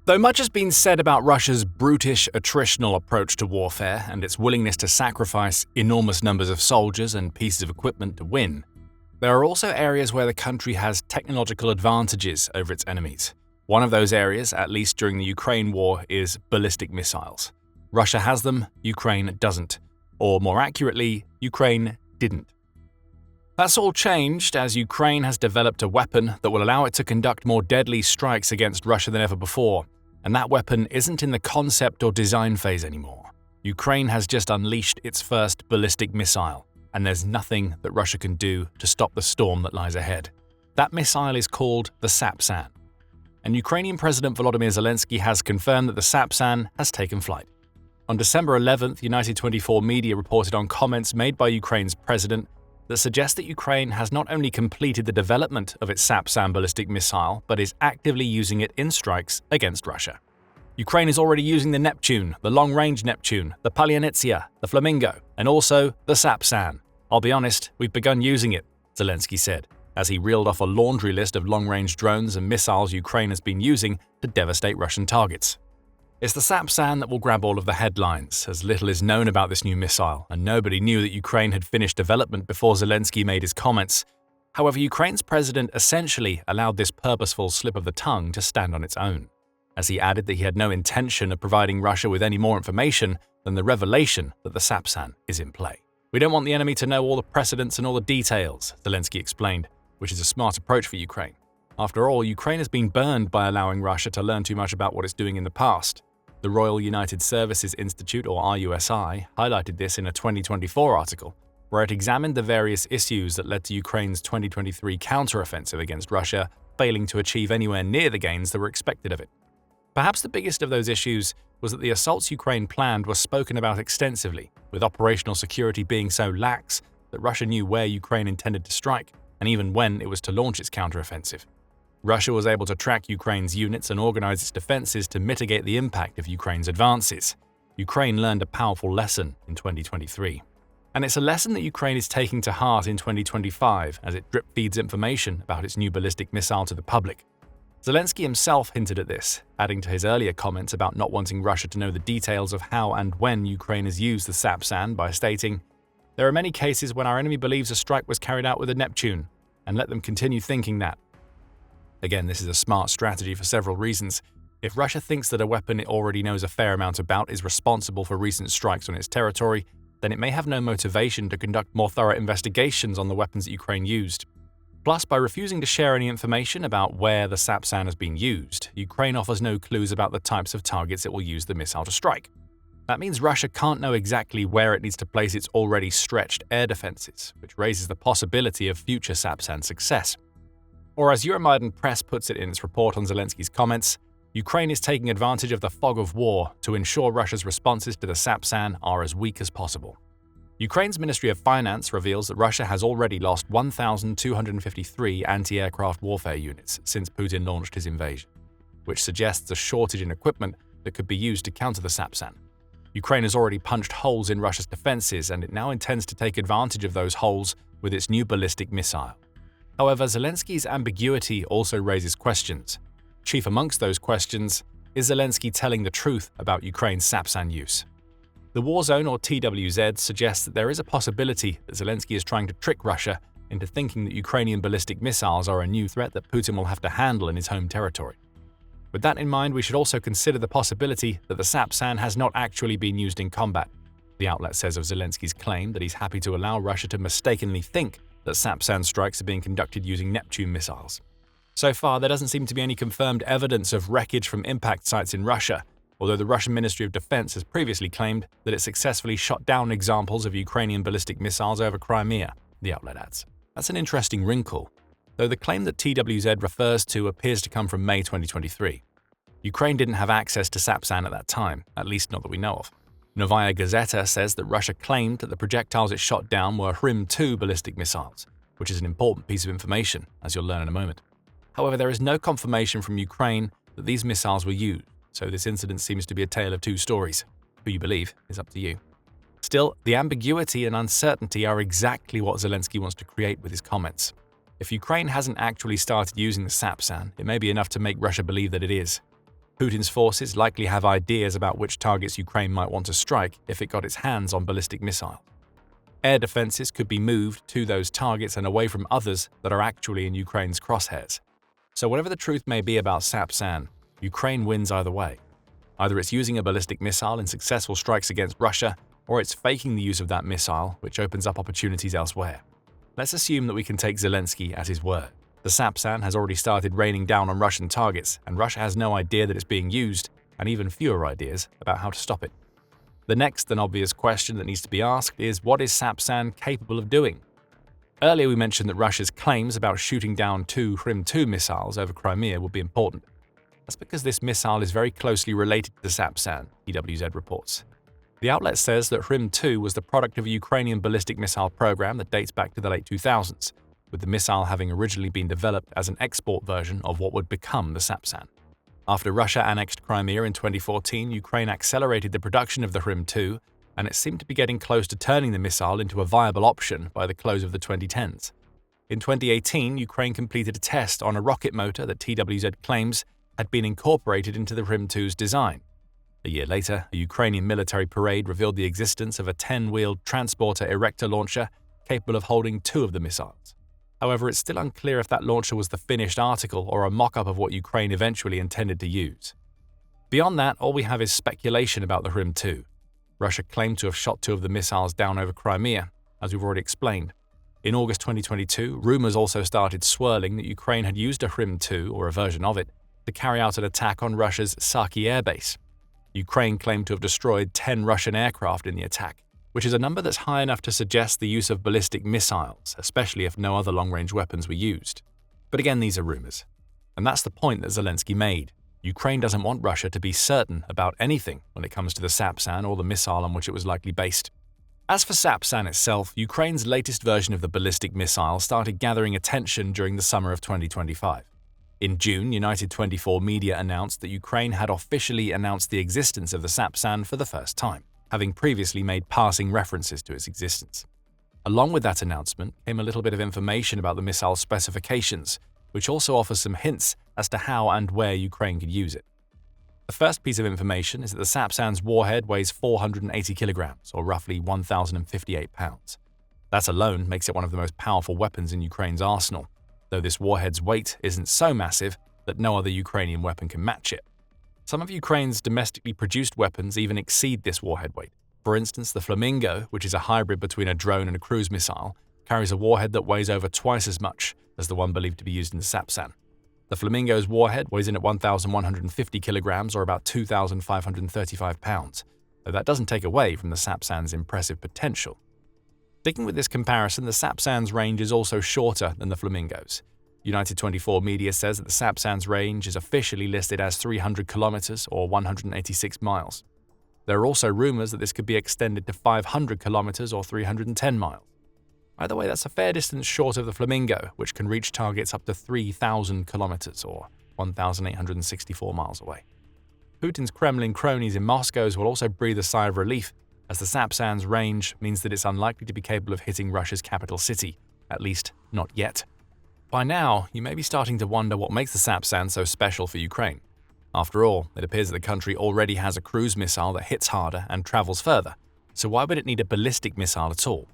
Though much has been said about Russia's brutish, attritional approach to warfare and its willingness to sacrifice enormous numbers of soldiers and pieces of equipment to win, there are also areas where the country has technological advantages over its enemies. One of those areas, at least during the Ukraine war, is ballistic missiles. Russia has them, Ukraine doesn't. Or more accurately, Ukraine didn't. That's all changed as Ukraine has developed a weapon that will allow it to conduct more deadly strikes against Russia than ever before. And that weapon isn't in the concept or design phase anymore. Ukraine has just unleashed its first ballistic missile, and there's nothing that Russia can do to stop the storm that lies ahead. That missile is called the Sapsan. And Ukrainian President Volodymyr Zelensky has confirmed that the Sapsan has taken flight. On December 11th, United 24 media reported on comments made by Ukraine's president that suggest that Ukraine has not only completed the development of its Sapsan ballistic missile, but is actively using it in strikes against Russia. Ukraine is already using the Neptune, the long-range Neptune, the Palyannitsia, the Flamingo, and also the Sapsan. I'll be honest, we've begun using it, Zelensky said, as he reeled off a laundry list of long-range drones and missiles Ukraine has been using to devastate Russian targets. It's the Sapsan that will grab all of the headlines, as little is known about this new missile, and nobody knew that Ukraine had finished development before Zelensky made his comments. However, Ukraine's president essentially allowed this purposeful slip of the tongue to stand on its own, as he added that he had no intention of providing Russia with any more information than the revelation that the Sapsan is in play. We don't want the enemy to know all the precedents and all the details, Zelensky explained, which is a smart approach for Ukraine. After all, Ukraine has been burned by allowing Russia to learn too much about what it's doing in the past. The Royal United Services Institute, or RUSI, highlighted this in a 2024 article, where it examined the various issues that led to Ukraine's 2023 counteroffensive against Russia failing to achieve anywhere near the gains that were expected of it. Perhaps the biggest of those issues was that the assaults Ukraine planned were spoken about extensively, with operational security being so lax that Russia knew where Ukraine intended to strike, and even when it was to launch its counteroffensive. Russia was able to track Ukraine's units and organize its defenses to mitigate the impact of Ukraine's advances. Ukraine learned a powerful lesson in 2023. And it's a lesson that Ukraine is taking to heart in 2025 as it drip-feeds information about its new ballistic missile to the public. Zelensky himself hinted at this, adding to his earlier comments about not wanting Russia to know the details of how and when Ukraine has used the Sapsan by stating, "There are many cases when our enemy believes a strike was carried out with a Neptune, and let them continue thinking that." Again, this is a smart strategy for several reasons. If Russia thinks that a weapon it already knows a fair amount about is responsible for recent strikes on its territory, then it may have no motivation to conduct more thorough investigations on the weapons that Ukraine used. Plus, by refusing to share any information about where the Sapsan has been used, Ukraine offers no clues about the types of targets it will use the missile to strike. That means Russia can't know exactly where it needs to place its already stretched air defenses, which raises the possibility of future Sapsan success. Or as Euromaidan Press puts it in its report on Zelensky's comments, Ukraine is taking advantage of the fog of war to ensure Russia's responses to the Sapsan are as weak as possible. Ukraine's Ministry of Finance reveals that Russia has already lost 1,253 anti-aircraft warfare units since Putin launched his invasion, which suggests a shortage in equipment that could be used to counter the Sapsan. Ukraine has already punched holes in Russia's defenses, and it now intends to take advantage of those holes with its new ballistic missile. However, Zelensky's ambiguity also raises questions. Chief amongst those questions is Zelensky telling the truth about Ukraine's Sapsan use. The War Zone, or TWZ, suggests that there is a possibility that Zelensky is trying to trick Russia into thinking that Ukrainian ballistic missiles are a new threat that Putin will have to handle in his home territory. With that in mind, we should also consider the possibility that the Sapsan has not actually been used in combat. The outlet says of Zelensky's claim that he's happy to allow Russia to mistakenly think that Sapsan strikes are being conducted using Neptune missiles. So far, there doesn't seem to be any confirmed evidence of wreckage from impact sites in Russia, although the Russian Ministry of Defense has previously claimed that it successfully shot down examples of Ukrainian ballistic missiles over Crimea, the outlet adds. That's an interesting wrinkle, though the claim that TWZ refers to appears to come from May 2023. Ukraine didn't have access to Sapsan at that time, at least not that we know of. Novaya Gazeta says that Russia claimed that the projectiles it shot down were Hrim-2 ballistic missiles, which is an important piece of information, as you'll learn in a moment. However, there is no confirmation from Ukraine that these missiles were used, so this incident seems to be a tale of two stories. Who you believe is up to you. Still, the ambiguity and uncertainty are exactly what Zelensky wants to create with his comments. If Ukraine hasn't actually started using the Sapsan, it may be enough to make Russia believe that it is. Putin's forces likely have ideas about which targets Ukraine might want to strike if it got its hands on ballistic missiles. Air defenses could be moved to those targets and away from others that are actually in Ukraine's crosshairs. So whatever the truth may be about Sapsan, Ukraine wins either way. Either it's using a ballistic missile in successful strikes against Russia, or it's faking the use of that missile, which opens up opportunities elsewhere. Let's assume that we can take Zelensky at his word. The Sapsan has already started raining down on Russian targets, and Russia has no idea that it's being used, and even fewer ideas about how to stop it. The next and obvious question that needs to be asked is, what is Sapsan capable of doing? Earlier we mentioned that Russia's claims about shooting down 2 Hrim-2 missiles over Crimea would be important. That's because this missile is very closely related to the Sapsan, EWZ reports. The outlet says that Hrim-2 was the product of a Ukrainian ballistic missile program that dates back to the late 2000s, with the missile having originally been developed as an export version of what would become the Sapsan. After Russia annexed Crimea in 2014, Ukraine accelerated the production of the Hrim-2, and it seemed to be getting close to turning the missile into a viable option by the close of the 2010s. In 2018, Ukraine completed a test on a rocket motor that TWZ claims had been incorporated into the Hrim-2's design. A year later, a Ukrainian military parade revealed the existence of a 10-wheeled transporter erector launcher capable of holding 2 of the missiles. However, it's still unclear if that launcher was the finished article or a mock-up of what Ukraine eventually intended to use. Beyond that, all we have is speculation about the Hrim-2. Russia claimed to have shot 2 of the missiles down over Crimea, as we've already explained. In August 2022, rumors also started swirling that Ukraine had used a Hrim-2, or a version of it, to carry out an attack on Russia's Saki airbase. Ukraine claimed to have destroyed 10 Russian aircraft in the attack, which is a number that's high enough to suggest the use of ballistic missiles, especially if no other long-range weapons were used. But again, these are rumors. And that's the point that Zelensky made. Ukraine doesn't want Russia to be certain about anything when it comes to the Sapsan or the missile on which it was likely based. As for Sapsan itself, Ukraine's latest version of the ballistic missile started gathering attention during the summer of 2025. In June, United 24 media announced that Ukraine had officially announced the existence of the Sapsan for the first time, having previously made passing references to its existence. Along with that announcement came a little bit of information about the missile's specifications, which also offers some hints as to how and where Ukraine could use it. The first piece of information is that the Sapsan's warhead weighs 480 kilograms, or roughly 1,058 pounds. That alone makes it one of the most powerful weapons in Ukraine's arsenal, though this warhead's weight isn't so massive that no other Ukrainian weapon can match it. Some of Ukraine's domestically produced weapons even exceed this warhead weight. For instance, the Flamingo, which is a hybrid between a drone and a cruise missile, carries a warhead that weighs over twice as much as the one believed to be used in the Sapsan. The Flamingo's warhead weighs in at 1,150 kilograms, or about 2,535 pounds, though that doesn't take away from the Sapsan's impressive potential. Sticking with this comparison, the Sapsan's range is also shorter than the Flamingo's. United 24 media says that the Sapsan's range is officially listed as 300 kilometers, or 186 miles. There are also rumors that this could be extended to 500 kilometers, or 310 miles. Either way, that's a fair distance short of the Flamingo, which can reach targets up to 3,000 kilometers, or 1,864 miles away. Putin's Kremlin cronies in Moscow will also breathe a sigh of relief, as the Sapsan's range means that it's unlikely to be capable of hitting Russia's capital city, at least not yet. By now, you may be starting to wonder what makes the Sapsan so special for Ukraine. After all, it appears that the country already has a cruise missile that hits harder and travels further, so why would it need a ballistic missile at all?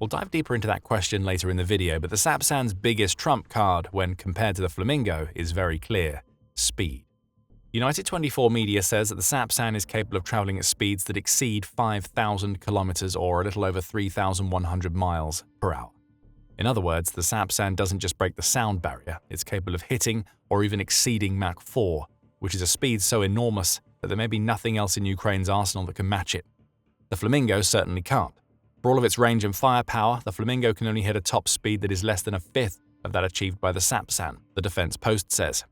We'll dive deeper into that question later in the video, but the Sapsan's biggest trump card when compared to the Flamingo is very clear: speed. United 24 media says that the Sapsan is capable of traveling at speeds that exceed 5,000 kilometers, or a little over 3,100 miles per hour. In other words, the Sapsan doesn't just break the sound barrier, it's capable of hitting or even exceeding Mach 4, which is a speed so enormous that there may be nothing else in Ukraine's arsenal that can match it. The Flamingo certainly can't. For all of its range and firepower, the Flamingo can only hit a top speed that is less than a fifth of that achieved by the Sapsan, the Defense Post says.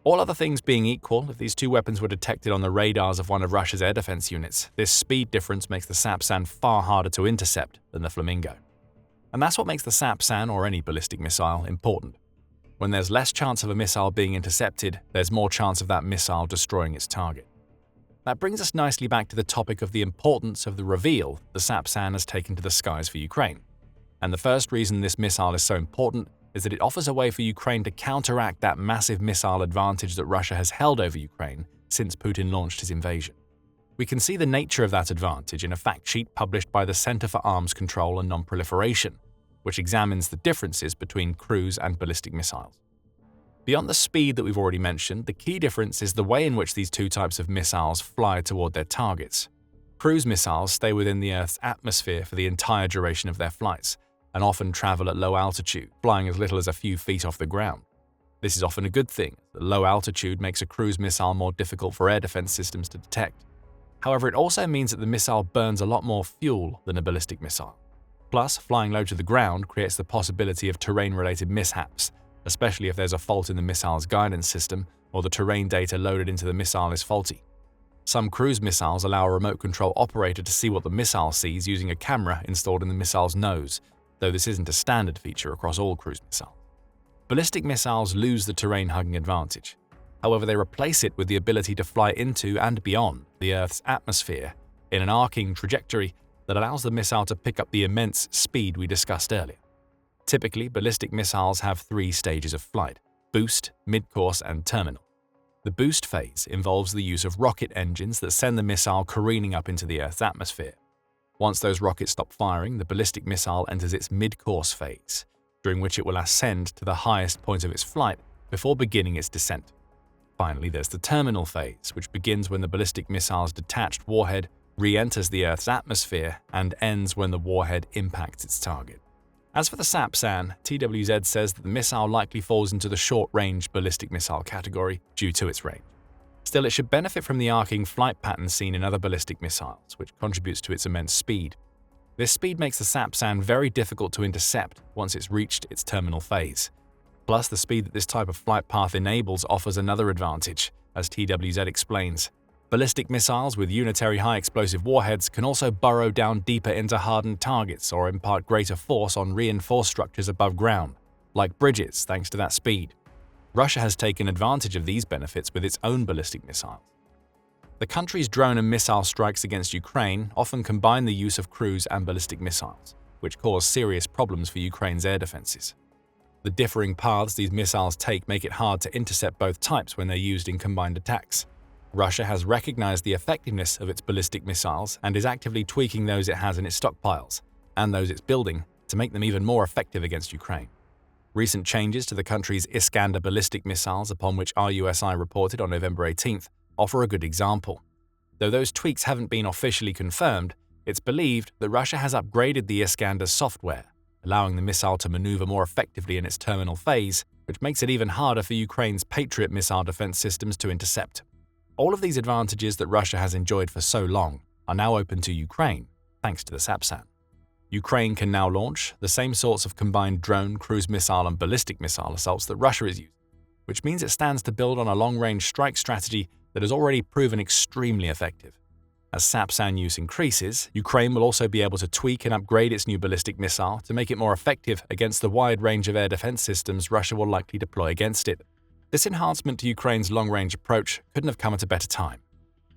All other things being equal, if these two weapons were detected on the radars of one of Russia's air defense units, this speed difference makes the Sapsan far harder to intercept than the Flamingo. And that's what makes the Sapsan, or any ballistic missile, important. When there's less chance of a missile being intercepted, there's more chance of that missile destroying its target. That brings us nicely back to the topic of the importance of the reveal the Sapsan has taken to the skies for Ukraine. And the first reason this missile is so important is that it offers a way for Ukraine to counteract that massive missile advantage that Russia has held over Ukraine since Putin launched his invasion. We can see the nature of that advantage in a fact sheet published by the Center for Arms Control and Non-Proliferation, which examines the differences between cruise and ballistic missiles. Beyond the speed that we've already mentioned, the key difference is the way in which these two types of missiles fly toward their targets. Cruise missiles stay within the Earth's atmosphere for the entire duration of their flights, and often travel at low altitude, flying as little as a few feet off the ground. This is often a good thing. The low altitude makes a cruise missile more difficult for air defense systems to detect. However, it also means that the missile burns a lot more fuel than a ballistic missile. Plus, flying low to the ground creates the possibility of terrain-related mishaps, especially if there's a fault in the missile's guidance system or the terrain data loaded into the missile is faulty. Some cruise missiles allow a remote control operator to see what the missile sees using a camera installed in the missile's nose, though this isn't a standard feature across all cruise missiles. Ballistic missiles lose the terrain-hugging advantage. However, they replace it with the ability to fly into and beyond the Earth's atmosphere in an arcing trajectory that allows the missile to pick up the immense speed we discussed earlier. Typically, ballistic missiles have 3 stages of flight: boost, mid-course, and terminal. The boost phase involves the use of rocket engines that send the missile careening up into the Earth's atmosphere. Once those rockets stop firing, the ballistic missile enters its mid-course phase, during which it will ascend to the highest point of its flight before beginning its descent. Finally, there's the terminal phase, which begins when the ballistic missile's detached warhead re-enters the Earth's atmosphere and ends when the warhead impacts its target. As for the Sapsan, TWZ says that the missile likely falls into the short-range ballistic missile category due to its range. Still, it should benefit from the arcing flight pattern seen in other ballistic missiles, which contributes to its immense speed. This speed makes the Sapsan very difficult to intercept once it's reached its terminal phase. Plus, the speed that this type of flight path enables offers another advantage, as TWZ explains. Ballistic missiles with unitary high-explosive warheads can also burrow down deeper into hardened targets or impart greater force on reinforced structures above ground, like bridges, thanks to that speed. Russia has taken advantage of these benefits with its own ballistic missiles. The country's drone and missile strikes against Ukraine often combine the use of cruise and ballistic missiles, which cause serious problems for Ukraine's air defenses. The differing paths these missiles take make it hard to intercept both types when they're used in combined attacks. Russia has recognized the effectiveness of its ballistic missiles and is actively tweaking those it has in its stockpiles, and those it's building, to make them even more effective against Ukraine. Recent changes to the country's Iskander ballistic missiles, upon which RUSI reported on November 18th, offer a good example. Though those tweaks haven't been officially confirmed, it's believed that Russia has upgraded the Iskander's software, allowing the missile to maneuver more effectively in its terminal phase, which makes it even harder for Ukraine's Patriot missile defense systems to intercept. All of these advantages that Russia has enjoyed for so long are now open to Ukraine, thanks to the Sapsan. Ukraine can now launch the same sorts of combined drone, cruise missile, and ballistic missile assaults that Russia is using, which means it stands to build on a long-range strike strategy that has already proven extremely effective. As Sapsan use increases, Ukraine will also be able to tweak and upgrade its new ballistic missile to make it more effective against the wide range of air defense systems Russia will likely deploy against it. This enhancement to Ukraine's long-range approach couldn't have come at a better time.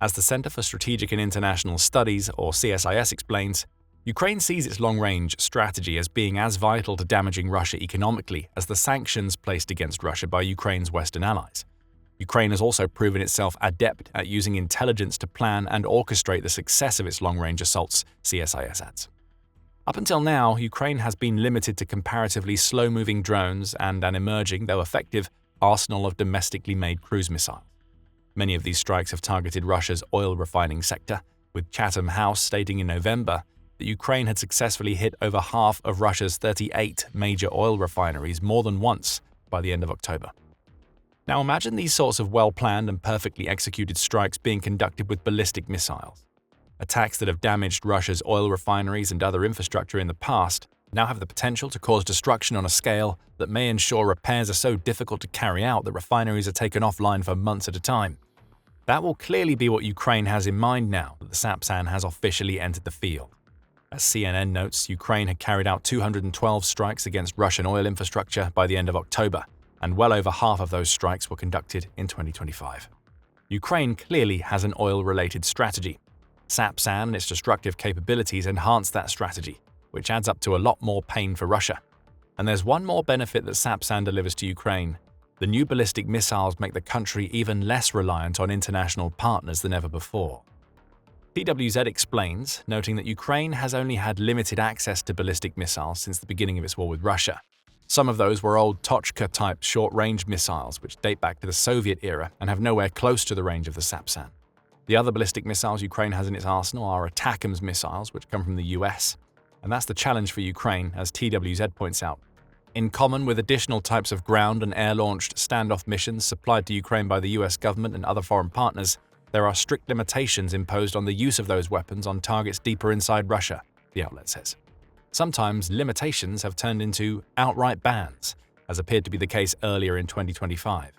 As the Center for Strategic and International Studies, or CSIS, explains, Ukraine sees its long-range strategy as being as vital to damaging Russia economically as the sanctions placed against Russia by Ukraine's Western allies. Ukraine has also proven itself adept at using intelligence to plan and orchestrate the success of its long-range assaults, CSIS adds. Up until now, Ukraine has been limited to comparatively slow-moving drones and an emerging, though effective, arsenal of domestically made cruise missiles. Many of these strikes have targeted Russia's oil refining sector, with Chatham House stating in November that Ukraine had successfully hit over half of Russia's 38 major oil refineries more than once by the end of October. Now imagine these sorts of well-planned and perfectly executed strikes being conducted with ballistic missiles. Attacks that have damaged Russia's oil refineries and other infrastructure in the past now have the potential to cause destruction on a scale that may ensure repairs are so difficult to carry out that refineries are taken offline for months at a time. That will clearly be what Ukraine has in mind now that the Sapsan has officially entered the field. As CNN notes, Ukraine had carried out 212 strikes against Russian oil infrastructure by the end of October, and well over half of those strikes were conducted in 2025. Ukraine clearly has an oil-related strategy. Sapsan and its destructive capabilities enhance that strategy, which adds up to a lot more pain for Russia. And there's one more benefit that Sapsan delivers to Ukraine. The new ballistic missiles make the country even less reliant on international partners than ever before. TWZ explains, noting that Ukraine has only had limited access to ballistic missiles since the beginning of its war with Russia. Some of those were old Tochka-type short-range missiles which date back to the Soviet era and have nowhere close to the range of the Sapsan. The other ballistic missiles Ukraine has in its arsenal are ATACMS missiles, which come from the US. And that's the challenge for Ukraine, as TWZ points out. In common with additional types of ground and air-launched standoff missions supplied to Ukraine by the US government and other foreign partners, there are strict limitations imposed on the use of those weapons on targets deeper inside Russia, the outlet says. Sometimes limitations have turned into outright bans, as appeared to be the case earlier in 2025.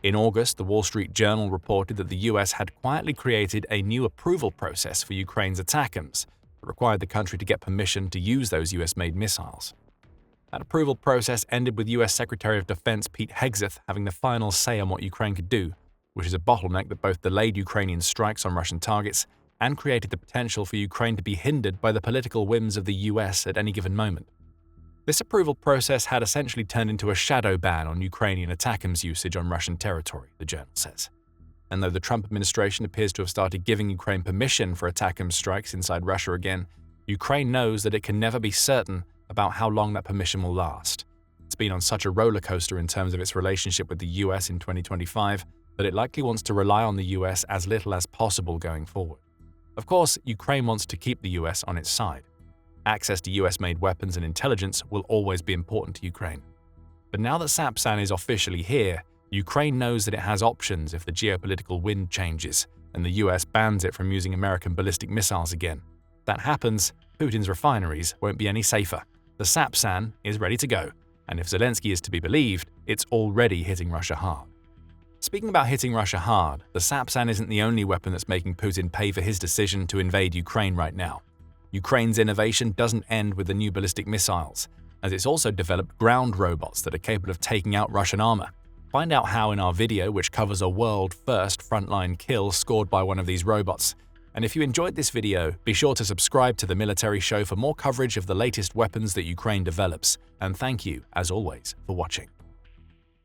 In August, the Wall Street Journal reported that the US had quietly created a new approval process for Ukraine's ATACMS that required the country to get permission to use those US-made missiles. That approval process ended with US Secretary of Defense Pete Hegseth having the final say on what Ukraine could do, which is a bottleneck that both delayed Ukrainian strikes on Russian targets and created the potential for Ukraine to be hindered by the political whims of the US at any given moment. This approval process had essentially turned into a shadow ban on Ukrainian ATACMS usage on Russian territory, the journal says. And though the Trump administration appears to have started giving Ukraine permission for ATACMS strikes inside Russia again, Ukraine knows that it can never be certain about how long that permission will last. It's been on such a roller coaster in terms of its relationship with the US in 2025 that it likely wants to rely on the US as little as possible going forward. Of course, Ukraine wants to keep the US on its side. Access to US-made weapons and intelligence will always be important to Ukraine. But now that Sapsan is officially here, Ukraine knows that it has options if the geopolitical wind changes and the US bans it from using American ballistic missiles again. If that happens, Putin's refineries won't be any safer. The Sapsan is ready to go, and if Zelensky is to be believed, it's already hitting Russia hard. Speaking about hitting Russia hard, the Sapsan isn't the only weapon that's making Putin pay for his decision to invade Ukraine right now. Ukraine's innovation doesn't end with the new ballistic missiles, as it's also developed ground robots that are capable of taking out Russian armor. Find out how in our video, which covers a world-first frontline kill scored by one of these robots. And if you enjoyed this video, be sure to subscribe to The Military Show for more coverage of the latest weapons that Ukraine develops. And thank you, as always, for watching.